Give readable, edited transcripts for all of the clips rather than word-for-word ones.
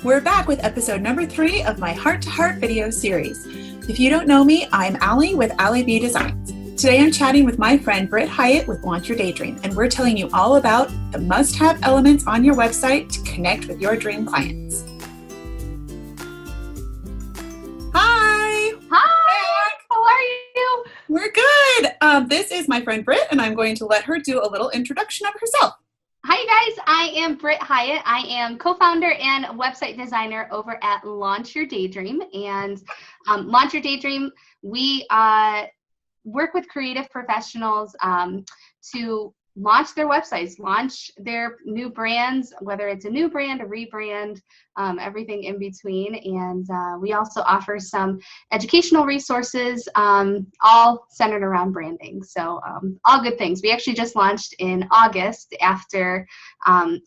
We're back with episode number 3 of my Heart to Heart video series. If you don't know me, I'm Allie with Allie B Designs. Today I'm chatting with my friend Britt Hyatt with Launch Your Daydream, and we're telling you all about the must-have elements on your website to connect with your dream clients. Hi! Hi! How are you? We're good! This is my friend Britt, and I'm going to let her do a little introduction of herself. Hi guys, I am Britt Hyatt. I am co-founder and website designer over at Launch Your Daydream. And Launch Your Daydream, we work with creative professionals to launch their websites, launch their new brands, whether it's a new brand, a rebrand, everything in between. And we also offer some educational resources, all centered around branding. So all good things. We actually just launched in August after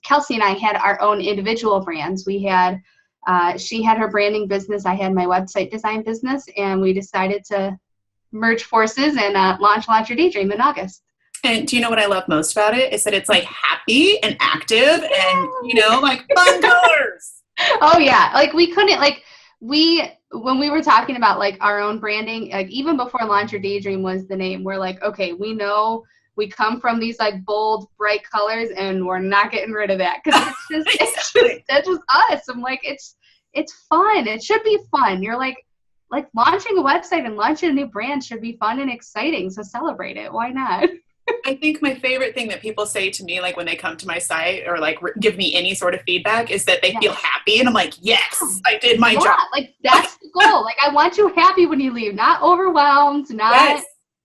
Kelsey and I had our own individual brands. We had, she had her branding business, I had my website design business, and we decided to merge forces and launch Your Daydream in August. And do you know what I love most about it? Is that it's like happy and active and, you know, like fun colors. Oh yeah. Like we couldn't, like when we were talking about like our own branding, like even before Launch Your Daydream was the name, we're like, okay, we know we come from these like bold, bright colors and we're not getting rid of that. Cause that's just us. I'm like, it's fun. It should be fun. You're like launching a website and launching a new brand should be fun and exciting. So celebrate it. Why not? I think my favorite thing that people say to me, like when they come to my site or like give me any sort of feedback, is that they feel happy. And I'm like, yes, I did my job. Like that's the goal. Like I want you happy when you leave, not overwhelmed, not,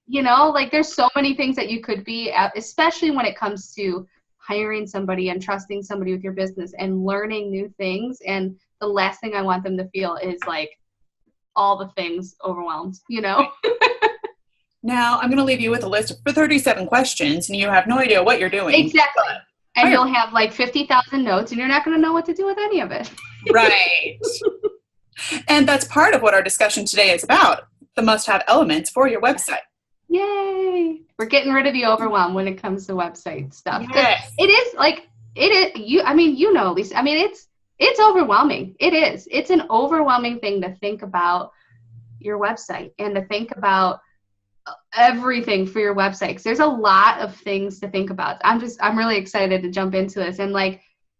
you know, like there's so many things that you could be, especially when it comes to hiring somebody and trusting somebody with your business and learning new things. And the last thing I want them to feel is like all the things overwhelmed, you know? Now, I'm going to leave you with a list for 37 questions, and you have no idea what you're doing. Exactly. And you'll have like 50,000 notes, and you're not going to know what to do with any of it. Right. And that's part of what our discussion today is about, the must-have elements for your website. Yay. We're getting rid of the overwhelm when it comes to website stuff. Yes. It is like, Lisa, I mean, it's overwhelming. It is. It's an overwhelming thing to think about your website and to think about everything for your website, because there's a lot of things to think about. I'm really excited to jump into this and like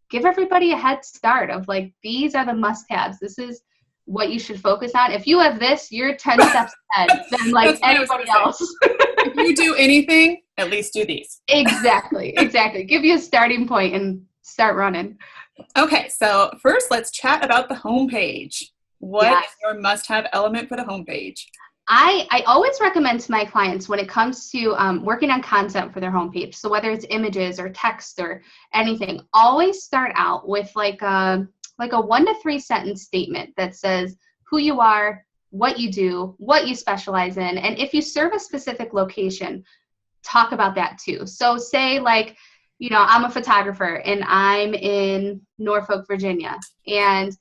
give everybody a head start of like, these are the must-haves. This is what you should focus on. If you have this, you're 10 steps ahead than like anybody else. If you do anything, at least do these. Exactly. Give you a starting point and start running. Okay, so first let's chat about the homepage. What is your must-have element for the homepage? I always recommend to my clients when it comes to working on content for their homepage, so whether it's images or text or anything, always start out with like a 1 to 3 sentence statement that says who you are, what you do, what you specialize in, and if you serve a specific location, talk about that too. So say like, you know, I'm a photographer and I'm in Norfolk, Virginia, and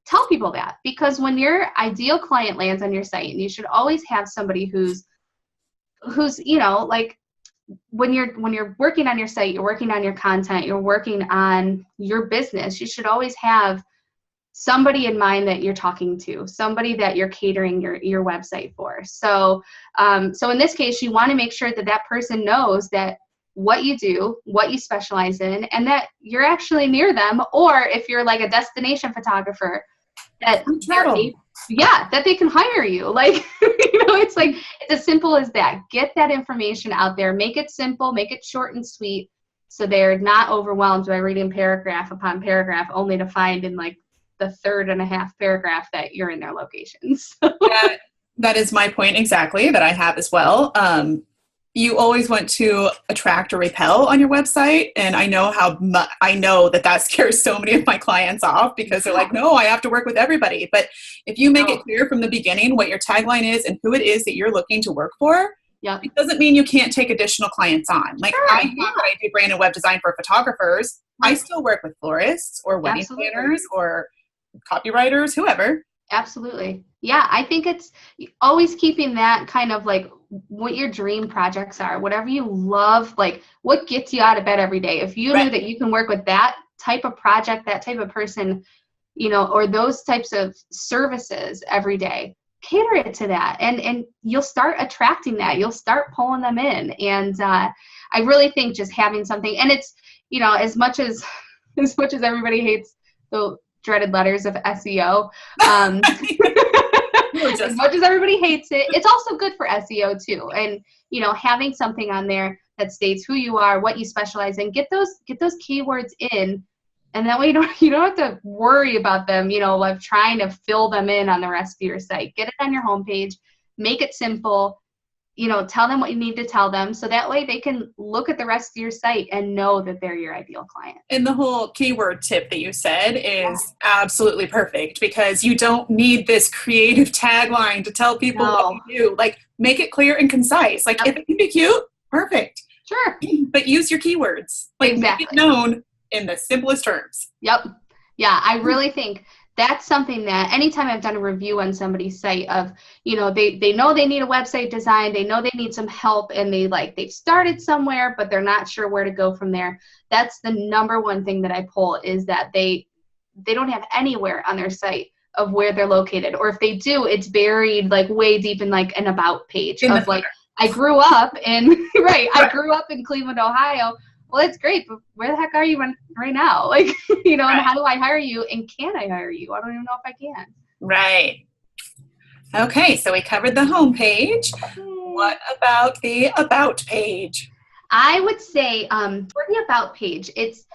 tell people that, because when your ideal client lands on your site, and you should always have somebody who's, you know, like when you're working on your site, you're working on your content, you're working on your business, you should always have somebody in mind that you're talking to, somebody that you're catering your website for. So, so in this case, you want to make sure that that person knows that what you do, what you specialize in, and that you're actually near them, or if you're like a destination photographer, that that they can hire you. Like, you know, it's like, it's as simple as that. Get that information out there, make it simple, make it short and sweet, so they're not overwhelmed by reading paragraph upon paragraph only to find in like the 3.5 paragraph that you're in their locations. That is my point exactly, that I have as well. You always want to attract or repel on your website. And I know I know that scares so many of my clients off, because they're like, no, I have to work with everybody. But if you make it clear from the beginning what your tagline is and who it is that you're looking to work for, it doesn't mean you can't take additional clients on. Like I do brand and web design for photographers. I still work with florists or wedding planners or copywriters, whoever. Absolutely. Yeah, I think it's always keeping that kind of like what your dream projects are, whatever you love, like what gets you out of bed every day. If you knew that you can work with that type of project, that type of person, or those types of services every day, cater it to that. And you'll start attracting that. You'll start pulling them in. And I really think just having something, and it's, as much as everybody hates the dreaded letters of SEO, as much as everybody hates it, it's also good for SEO too. And, having something on there that states who you are, what you specialize in, get those keywords in. And that way you don't have to worry about them, of trying to fill them in on the rest of your site. Get it on your homepage, make it simple, tell them what you need to tell them. So that way they can look at the rest of your site and know that they're your ideal client. And the whole keyword tip that you said is absolutely perfect, because you don't need this creative tagline to tell people what you do. Like, make it clear and concise. Like, if it can be cute, perfect. Sure. But use your keywords. Like, exactly. Make it known in the simplest terms. Yep. Yeah, I really think that's something that anytime I've done a review on somebody's site of, they know they need a website design, they know they need some help, and they've started somewhere, but they're not sure where to go from there. That's the number one thing that I pull, is that they don't have anywhere on their site of where they're located. Or if they do, it's buried like way deep in like an about page of like, I grew up in, I grew up in Cleveland, Ohio. Well, that's great, but where the heck are you right now? Like, and how do I hire you? And can I hire you? I don't even know if I can. Right. Okay, so we covered the home page. What about the about page? I would say for the about page, this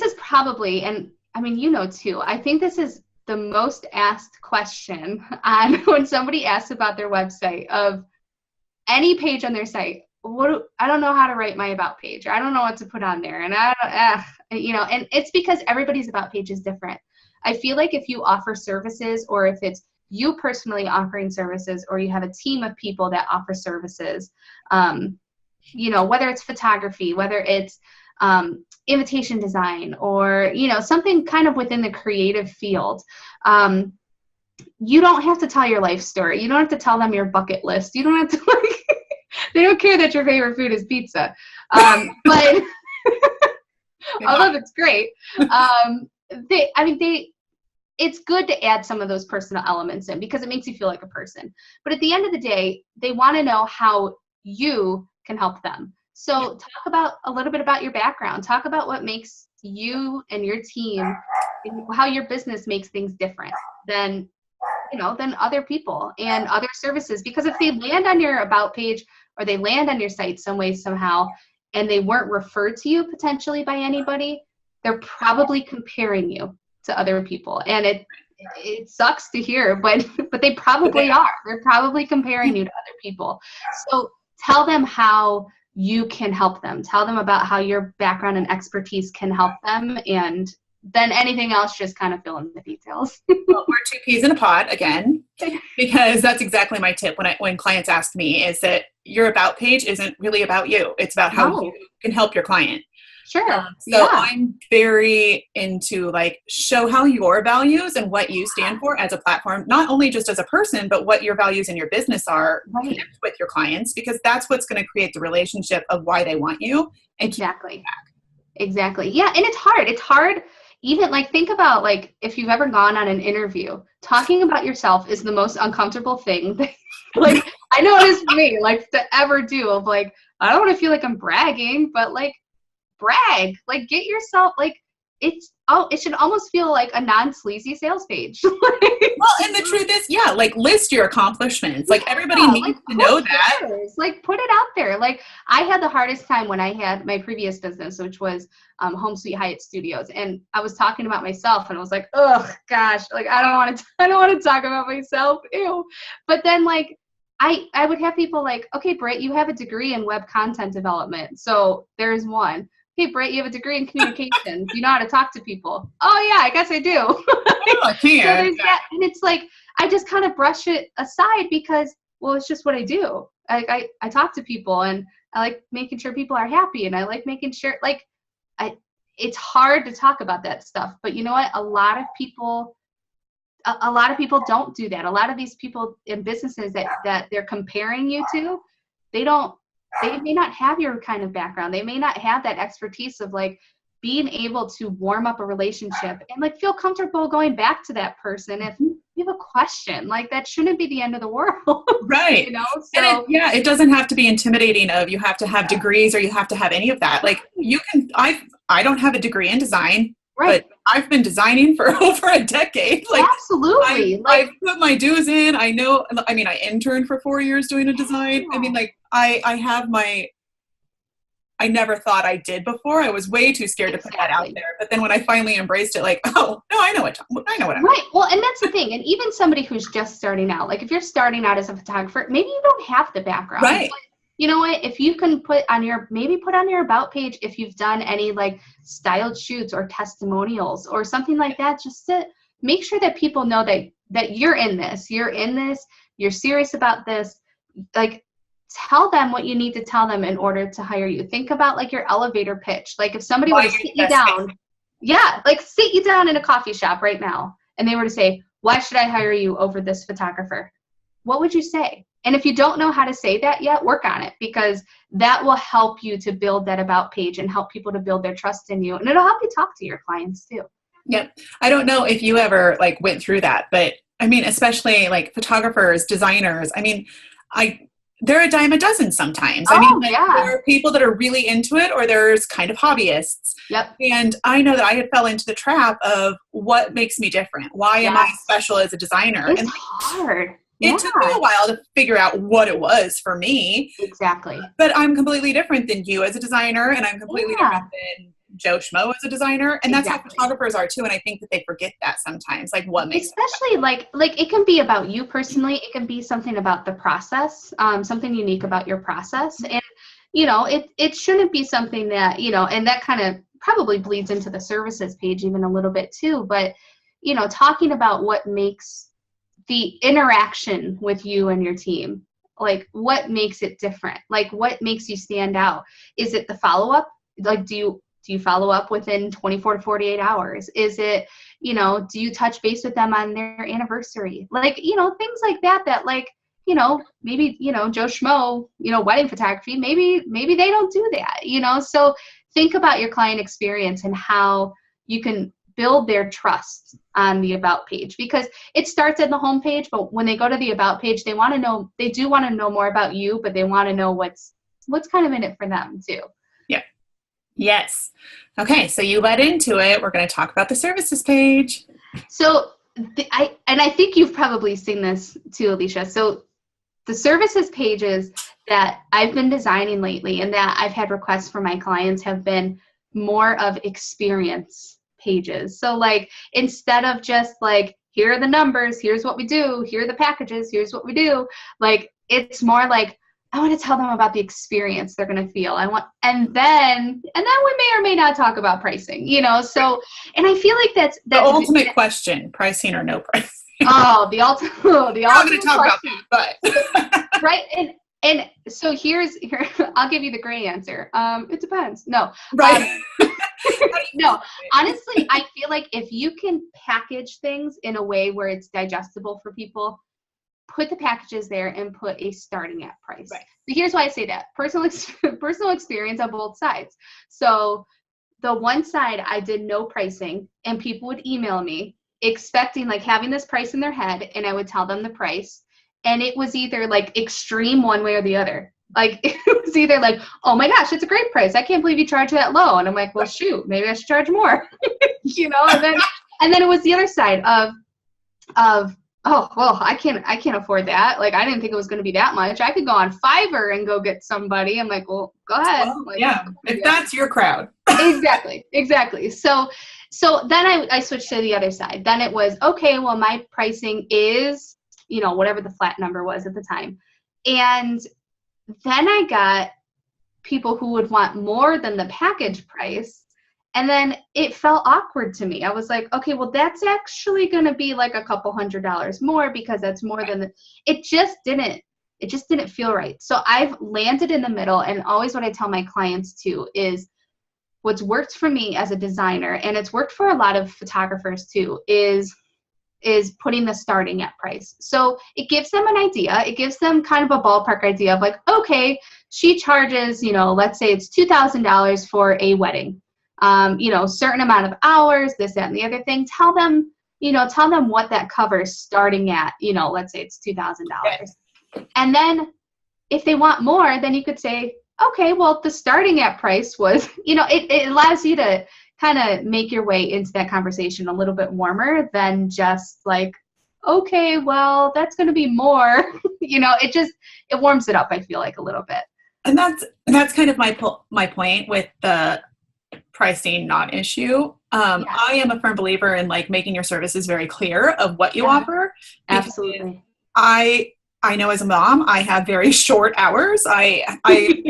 is probably, and I mean, too, I think this is the most asked question on when somebody asks about their website of any page on their site. I don't know how to write my about page, or I don't know what to put on there. And and it's because everybody's about page is different. I feel like if you offer services, or if it's you personally offering services, or you have a team of people that offer services, whether it's photography, whether it's invitation design, or, something kind of within the creative field, you don't have to tell your life story. You don't have to tell them your bucket list. You don't have to they don't care that your favorite food is pizza. But although it's great, it's good to add some of those personal elements in, because it makes you feel like a person. But at the end of the day, they want to know how you can help them. So talk a little bit about your background. Talk about what makes you and your team, how your business makes things different than other people and other services. Because if they land on your about page, or they land on your site some way, somehow, and they weren't referred to you potentially by anybody, they're probably comparing you to other people. And it sucks to hear, but they probably are. They're probably comparing you to other people. So tell them how you can help them. Tell them about how your background and expertise can help them, and then anything else, just kind of fill in the details. Well, we're two peas in a pod again, because that's exactly my tip when clients ask me, is that your about page isn't really about you. It's about how you can help your client. Sure. I'm very into show how your values and what you stand for as a platform, not only just as a person, but what your values in your business are with your clients, because that's what's going to create the relationship of why they want you. And exactly. Yeah. And it's hard. Even think about if you've ever gone on an interview, talking about yourself is the most uncomfortable thing that, I know it is for me, to ever do, of I don't want to feel like I'm bragging, but brag, get yourself, it should almost feel like a non-sleazy sales page. Well, and the truth is, list your accomplishments. Everybody needs to know that. Put it out there. I had the hardest time when I had my previous business, which was Home Sweet Hyatt Studios, and I was talking about myself, and I was like, oh gosh, I don't want to talk about myself. Ew. But then I would have people okay, Britt, you have a degree in web content development, so there's one. Hey, Britt, you have a degree in communications. You know how to talk to people. Oh, yeah, I guess I do. I can. So there's that, and it's I just kind of brush it aside because, well, it's just what I do. I talk to people, and I like making sure people are happy, and I like making sure, it's hard to talk about that stuff. But you know what? A lot of people don't do that. A lot of these people in businesses that they're comparing you to, they may not have your kind of background. They may not have that expertise of being able to warm up a relationship and like feel comfortable going back to that person if you have a question. Like that shouldn't be the end of the world. Right. You know, so it doesn't have to be intimidating of you have to have degrees or you have to have any of that. Like you can, I don't have a degree in design, right. but I've been designing for over a decade. Like absolutely. I've put my dues in. I know, I mean, I interned for 4 years doing a design. I mean, like I have I never thought I did before. I was way too scared to put that out there. But then when I finally embraced it, like, oh, no, I know what I'm right. Well, and that's the thing. And even somebody who's just starting out, like if you're starting out as a photographer, maybe you don't have the background. Right. But you know what? If you can put on your about page, if you've done any like styled shoots or testimonials or something like that, just to make sure that people know that you're in this, you're serious about this, like, tell them what you need to tell them in order to hire you. Think about like your elevator pitch. Like if somebody were to sit you down, like sit you down in a coffee shop right now and they were to say, why should I hire you over this photographer? What would you say? And if you don't know how to say that yet, work on it, because that will help you to build that about page and help people to build their trust in you. And it'll help you talk to your clients too. Yep. I don't know if you ever like went through that, but I mean, especially like photographers, designers, I mean, they're a dime a dozen sometimes. I mean, there are people that are really into it, or there's kind of hobbyists. Yep. And I know that I had fell into the trap of what makes me different. Why am I special as a designer? It's hard. It took me a while to figure out what it was for me. Exactly. But I'm completely different than you as a designer, and I'm completely different than Joe Schmo as a designer, and that's how photographers are too. And I think that they forget that sometimes, like what makes, especially like it can be about you personally. It can be something about the process, something unique about your process, and you know, it shouldn't be something that, you know, and that kind of probably bleeds into the services page even a little bit too. But you know, talking about what makes the interaction with you and your team, like what makes it different, like what makes you stand out. Is it the follow-up? Like do you follow up within 24 to 48 hours? Is it, you know, do you touch base with them on their anniversary? Like, you know, things like that, like, you know, maybe, you know, Joe Schmo, you know, wedding photography, maybe they don't do that, you know? So think about your client experience and how you can build their trust on the about page, because it starts at the home page, but when they go to the about page, they do want to know more about you, but they want to know what's kind of in it for them too. Yeah. Yes. Okay. So you led into it. We're going to talk about the services page. So I think you've probably seen this too, Alicia. So the services pages that I've been designing lately and that I've had requests from my clients have been more of experience pages. So like, instead of just like, here are the numbers, here's what we do, here are the packages, here's what we do. Like, it's more like, I want to tell them about the experience they're going to feel. And then we may or may not talk about pricing, you know? So, and I feel like that's the ultimate question, pricing or no pricing. Oh, the ultimate I'm going to talk question. About that, but right. And so here, I'll give you the gray answer. It depends. No, right. No, honestly, I feel like if you can package things in a way where it's digestible for people, put the packages there and put a starting at price. Right. So here's why I say that. Personal experience on both sides. So the one side, I did no pricing, and people would email me expecting like having this price in their head, and I would tell them the price. And it was either like extreme one way or the other. Like it was either like, oh my gosh, it's a great price. I can't believe you charge that low. And I'm like, well, shoot, maybe I should charge more, you know? And then it was the other side of, oh, well, I can't afford that. Like, I didn't think it was going to be that much. I could go on Fiverr and go get somebody. I'm like, well, go ahead. Well, like, yeah, if that's your crowd. Exactly. So then I switched to the other side. Then it was, okay, well, my pricing is, you know, whatever the flat number was at the time. And then I got people who would want more than the package price. And then it felt awkward to me. I was like, okay, well, that's actually going to be like a couple $100 more, because that's more than it just didn't feel right. So I've landed in the middle, and always what I tell my clients too is what's worked for me as a designer, and it's worked for a lot of photographers too, is putting the starting at price. So it gives them an idea. It gives them kind of a ballpark idea of like, okay, she charges, you know, let's say it's $2,000 for a wedding. certain amount of hours, this, that, and the other thing. Tell them what that covers starting at, let's say it's $2,000. And then if they want more, then you could say, okay, well, the starting at price was, it allows you to kind of make your way into that conversation a little bit warmer than just like, okay, well, that's going to be more. It warms it up, I feel like, a little bit. And that's kind of my point with the pricing not issue. I am a firm believer in like making your services very clear of what you offer. Absolutely. I know as a mom, I have very short hours. I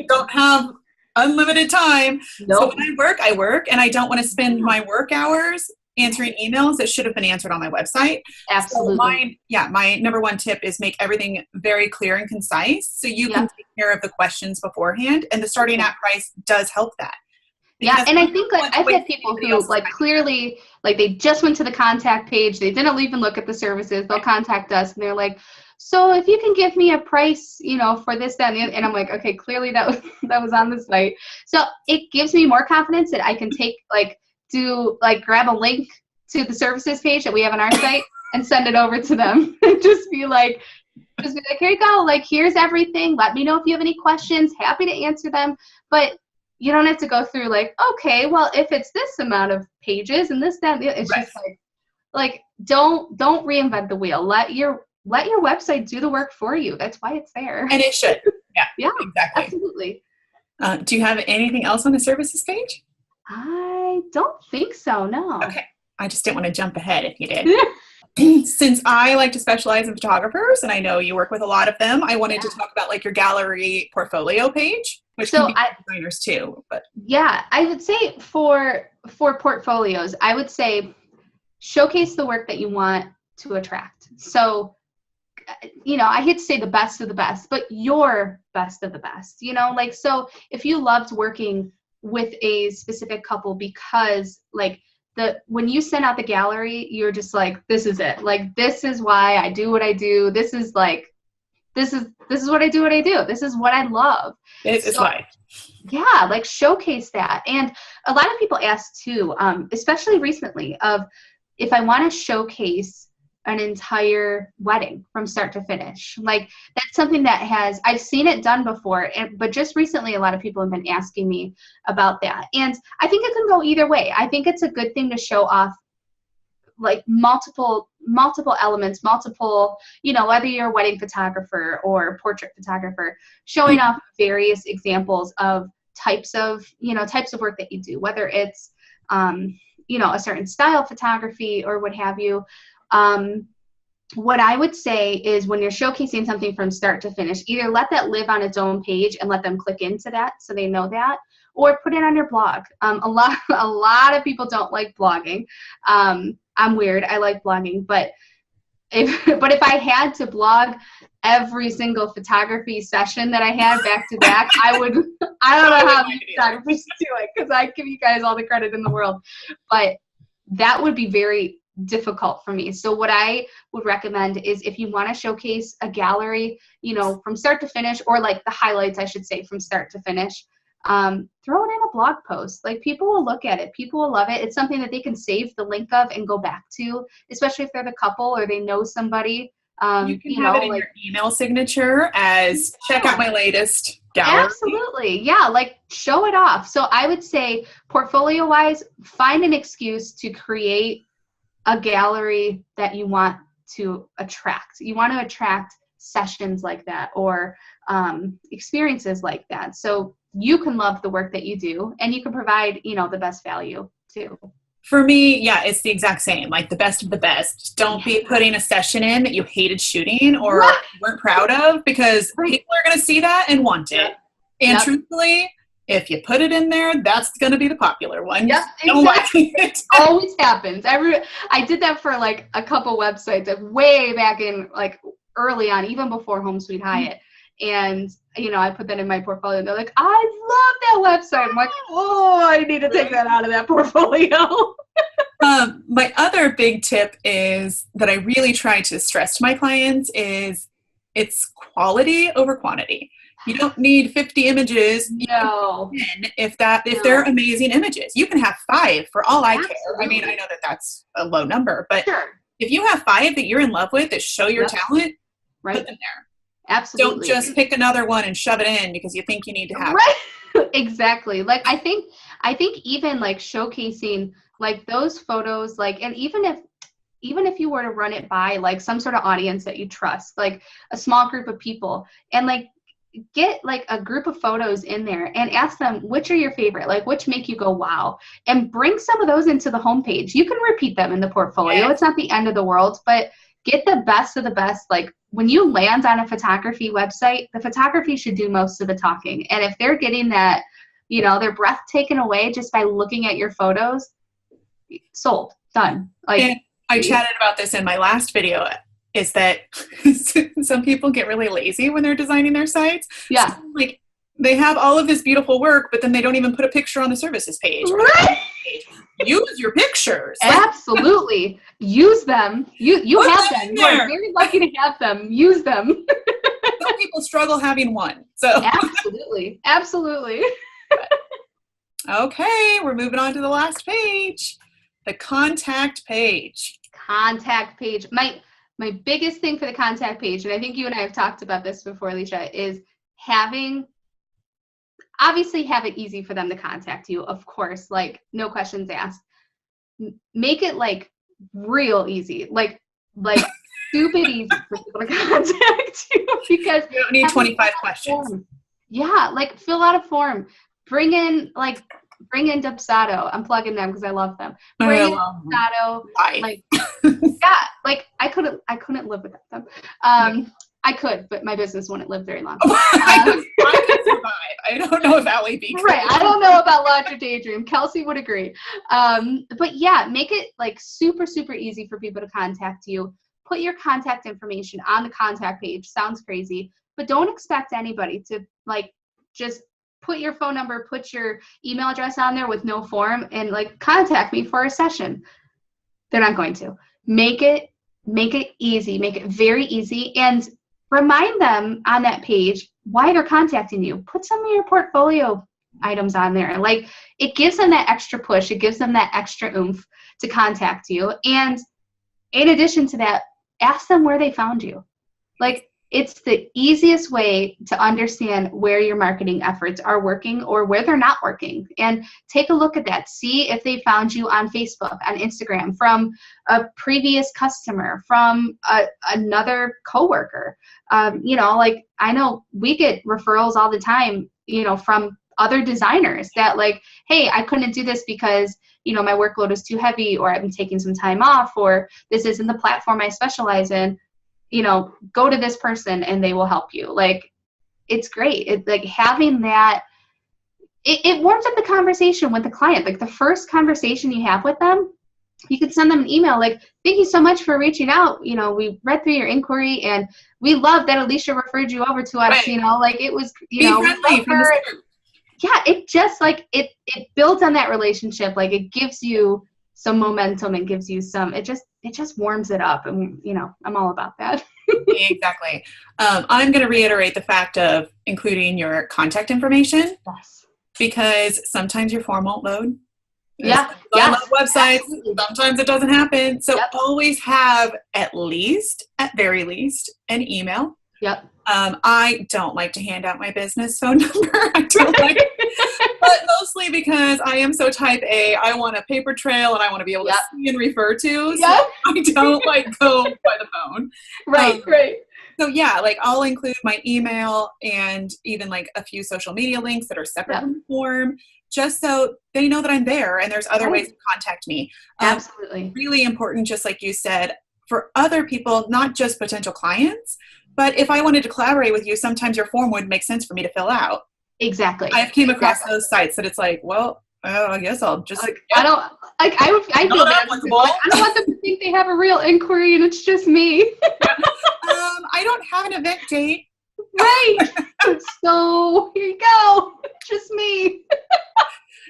don't have unlimited time. Nope. So when I work, and I don't want to spend my work hours answering emails that should have been answered on my website. Absolutely. So my number one tip is make everything very clear and concise so you can take care of the questions beforehand. And the starting at price does help that. Because and I think I've had people who clearly they just went to the contact page. They didn't even look at the services. They'll contact us and they're like, so if you can give me a price, for this, that, and the other. And I'm like, okay, clearly that was on the site. So it gives me more confidence that I can grab a link to the services page that we have on our site and send it over to them. Just be like, here you go. Like, here's everything. Let me know if you have any questions. Happy to answer them. But you don't have to go through okay, well, if it's this amount of pages and this, that, and the other. It's just like don't reinvent the wheel. Let your website do the work for you. That's why it's there. And it should. Yeah, exactly. Absolutely. Do you have anything else on the services page? I don't think so, no. Okay. I just didn't want to jump ahead if you did. Since I like to specialize in photographers, and I know you work with a lot of them, I wanted to talk about your gallery portfolio page, which can be designers too. But yeah, I would say for portfolios, I would say showcase the work that you want to attract. So I hate to say the best of the best, but your best of the best, so if you loved working with a specific couple because when you send out the gallery, you're just like, this is it. This is why I do what I do. This is what I do. This is what I love. This is why. Yeah. Showcase that. And a lot of people ask too, especially recently, of if I want to showcase an entire wedding from start to finish. That's something that I've seen it done before, but just recently a lot of people have been asking me about that. And I think it can go either way. I think it's a good thing to show off multiple elements, whether you're a wedding photographer or portrait photographer, showing off various examples of types of work that you do, whether it's, a certain style photography or what have you. What I would say is when you're showcasing something from start to finish, either let that live on its own page and let them click into that so they know that, or put it on your blog. A lot of people don't like blogging. I'm weird. I like blogging, but if I had to blog every single photography session that I had back to back, I don't know how these photographers do it because I give you guys all the credit in the world, but that would be very difficult for me. So what I would recommend is if you want to showcase a gallery, from start to finish, or the highlights, I should say, from start to finish, throw it in a blog post. People will look at it. People will love it. It's something that they can save the link of and go back to, especially if they're the couple or they know somebody. You can have it in your email signature as check out my latest gallery. Absolutely. Yeah. Show it off. So I would say portfolio wise, find an excuse to create a gallery that you want to attract. You want to attract sessions like that or experiences like that. So you can love the work that you do and you can provide, the best value too. For me, yeah, it's the exact same, the best of the best. Don't be putting a session in that you hated shooting or weren't proud of, because people are going to see that and want it. And truthfully, if you put it in there, that's going to be the popular one. Yep, exactly. It always happens. I did that for a couple websites way back in early on, even before Home Sweet Hyatt. And, I put that in my portfolio and they're like, I love that website. I'm like, oh, I need to take that out of that portfolio. My other big tip is that I really try to stress to my clients is it's quality over quantity. You don't need 50 images. No. If they're amazing images, you can have 5 for all I care. I mean, I know that that's a low number, but if you have 5 that you're in love with that show your talent, put them there. Absolutely. Don't just pick another one and shove it in because you think you need to have it. Exactly. Like I think even like showcasing like those photos, like, and even if you were to run it by like some sort of audience that you trust, like a small group of people, and like get like a group of photos in there and ask them which are your favorite, like which make you go wow, and bring some of those into the homepage. You can repeat them in the portfolio. It's not the end of the world, but get the best of the best. Like when you land on a photography website, the photography should do most of the talking. And if they're getting that, you know, their breath taken away just by looking at your photos, sold, done. Like, and I chatted about this in my last video, is that some people get really lazy when they're designing their sites. Yeah. So, like they have all of this beautiful work, but then they don't even put a picture on the services page. Right. Use your pictures. Absolutely. Use them. You have them. You are very lucky to have them. Use them. Some people struggle having one. So absolutely. Absolutely. Okay, we're moving on to the last page. The contact page. Contact page. My biggest thing for the contact page, and I think you and I have talked about this before, Alicia, is obviously have it easy for them to contact you, of course, like no questions asked. Make it like real easy, like stupid easy for people to contact you, because you don't need 25 questions. Yeah, like fill out a form. Bring in Dubsado. I'm plugging them because I love them. Bring in Dubsado. Like, yeah, like I couldn't live without them. I could, but my business wouldn't live very long. I could survive. I don't know if Allie B could. Right. I don't know about Launch or Daydream. Kelsey would agree. But yeah, make it like super, super easy for people to contact you. Put your contact information on the contact page. Sounds crazy, but don't expect anybody to like just put your phone number, put your email address on there with no form and like contact me for a session. They're not going to. Make it easy. Make it very easy, and remind them on that page why they're contacting you. Put some of your portfolio items on there. Like it gives them that extra push. It gives them that extra oomph to contact you. And in addition to that, ask them where they found you. Like it's the easiest way to understand where your marketing efforts are working or where they're not working. And take a look at that. See if they found you on Facebook, on Instagram, from a previous customer, from another coworker. You know, like I know we get referrals all the time, you know, from other designers that like, hey, I couldn't do this because, you know, my workload is too heavy, or I've been taking some time off, or this isn't the platform I specialize in. You know, go to this person and they will help you. Like, it's great. It's like having that, it warms up the conversation with the client. Like the first conversation you have with them, you could send them an email like, thank you so much for reaching out. You know, we read through your inquiry and we love that Alicia referred you over to us. Right. You know, like it was, you know, yeah, it just like, it builds on that relationship. Like it gives you some momentum and gives you some, it just warms it up. And, you know, I'm all about that. Exactly. I'm going to reiterate the fact of including your contact information. Yes. Because sometimes your form won't load. Yeah. I love websites. Absolutely. Sometimes it doesn't happen. So always have at very least, an email. Yep. I don't like to hand out my business phone number. I don't like but mostly because I am so type A. I want a paper trail and I want to be able to see and refer to. So I don't like go by the phone. Right, right. So yeah, like I'll include my email and even like a few social media links that are separate from the form, just so they know that I'm there and there's other ways to contact me. Absolutely. Really important, just like you said, for other people, not just potential clients, but if I wanted to collaborate with you, sometimes your form would make sense for me to fill out. Exactly. I've came across those sites that it's like, well, I guess I'll just. Like, I don't like. I feel bad. I don't want them to think they have a real inquiry and it's just me. I don't have an event date. Right. So here you go. Just me.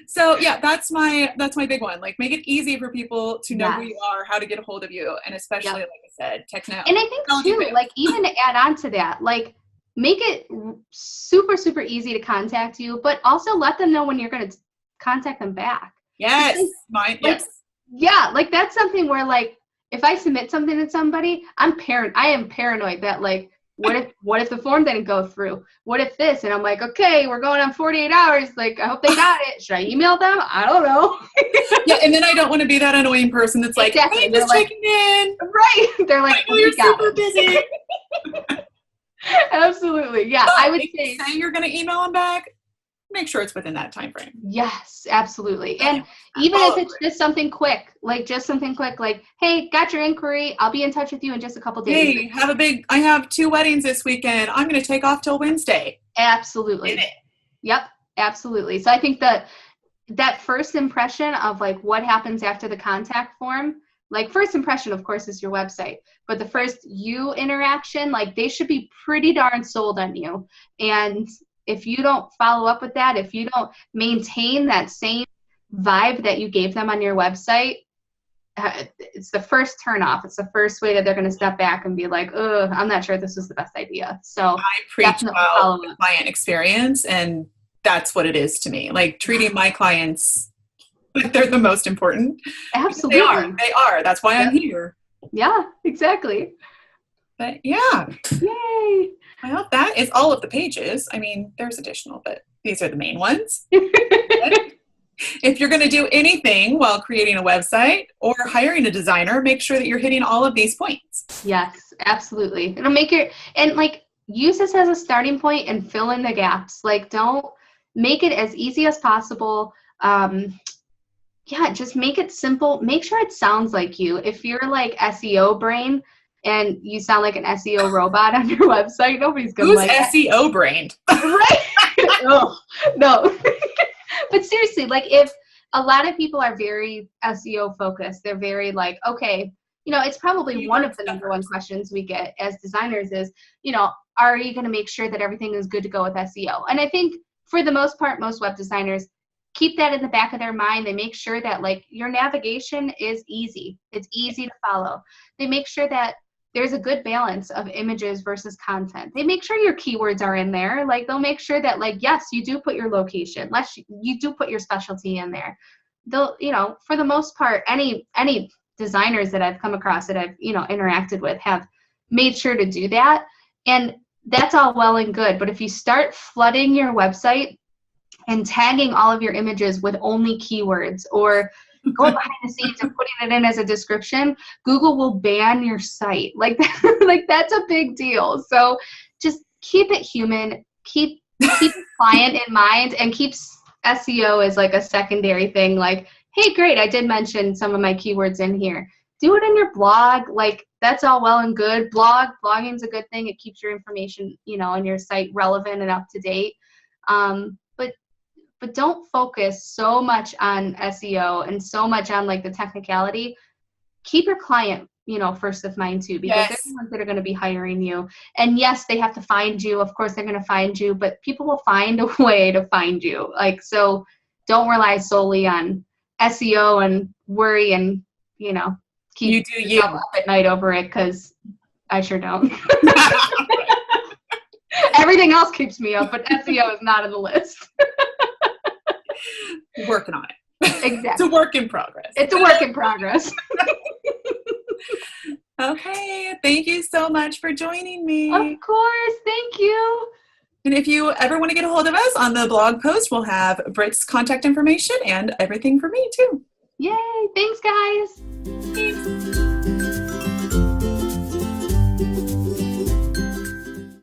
So yeah, that's my big one. Like, make it easy for people to know who you are, how to get a hold of you, and especially like I said, technology. And I think too, like even to add on to that, like make it super, super easy to contact you, but also let them know when you're going to contact them back. Yes. Because, Yes. Yeah, like that's something where like if I submit something to somebody, I am paranoid that like what if the form didn't go through? What if this? And I'm like, okay, we're going on 48 hours. Like I hope they got it. Should I email them? I don't know. Yeah, and then I don't want to be that annoying person that's like, Exactly. hey, just checking in. Right. They're like, I know you're super busy. Absolutely. Yeah, I would say you're going to email them back. Make sure it's within that time frame. Yes, absolutely. And even if it's just something quick, like hey, got your inquiry. I'll be in touch with you in just a couple days. Hey, I have 2 weddings this weekend. I'm going to take off till Wednesday. Absolutely. Yep, absolutely. So I think that first impression of like what happens after the contact form, like first impression, of course, is your website, but the first interaction, like they should be pretty darn sold on you. And if you don't follow up with that, if you don't maintain that same vibe that you gave them on your website, it's the first turnoff. It's the first way that they're going to step back and be like, "Oh, I'm not sure this was the best idea." So I preach about the client experience, and that's what it is to me. Like treating my clients like they're the most important. Absolutely, they are. That's why I'm here. Yeah, exactly. But yeah. Yay. Well, that is all of the pages. I mean, there's additional, but these are the main ones. If you're going to do anything while creating a website or hiring a designer, make sure that you're hitting all of these points. Yes, absolutely. It'll make and like use this as a starting point and fill in the gaps. Like don't make it as easy as possible. Just make it simple. Make sure it sounds like you. If you're like SEO brain, and you sound like an SEO robot on your website, nobody's going to like that. Who's SEO brained? Right? Oh, no. But seriously, like if a lot of people are very SEO focused, they're very like, okay, it's probably one of the number one questions we get as designers is, are you going to make sure that everything is good to go with SEO? And I think for the most part, most web designers keep that in the back of their mind. They make sure that like your navigation is easy. It's easy to follow. They make sure that there's a good balance of images versus content. They make sure your keywords are in there. Like they'll make sure that like, yes, you do put your location. You do put your specialty in there. They'll, for the most part, any designers that I've come across that I've, interacted with have made sure to do that. And that's all well and good. But if you start flooding your website and tagging all of your images with only keywords or going behind the scenes and putting it in as a description, Google will ban your site. Like that's a big deal. So just keep it human, keep the client in mind, and keep SEO as like a secondary thing. Like, hey, great, I did mention some of my keywords in here. Do it in your blog. Like that's all well and good. Blogging's a good thing. It keeps your information, on your site relevant and up to date. But don't focus so much on SEO and so much on like the technicality. Keep your client, first of mind too, because they're the ones that are going to be hiring you. And yes, they have to find you. Of course, they're going to find you, but people will find a way to find you. Like, so don't rely solely on SEO and worry and, keep you up at night over it, because I sure don't. Everything else keeps me up, but SEO is not on the list. Working on it. Exactly. It's a work in progress. Okay. Thank you so much for joining me. Of course. Thank you. And if you ever want to get a hold of us, on the blog post, we'll have Britt's contact information and everything for me too. Yay. Thanks, guys.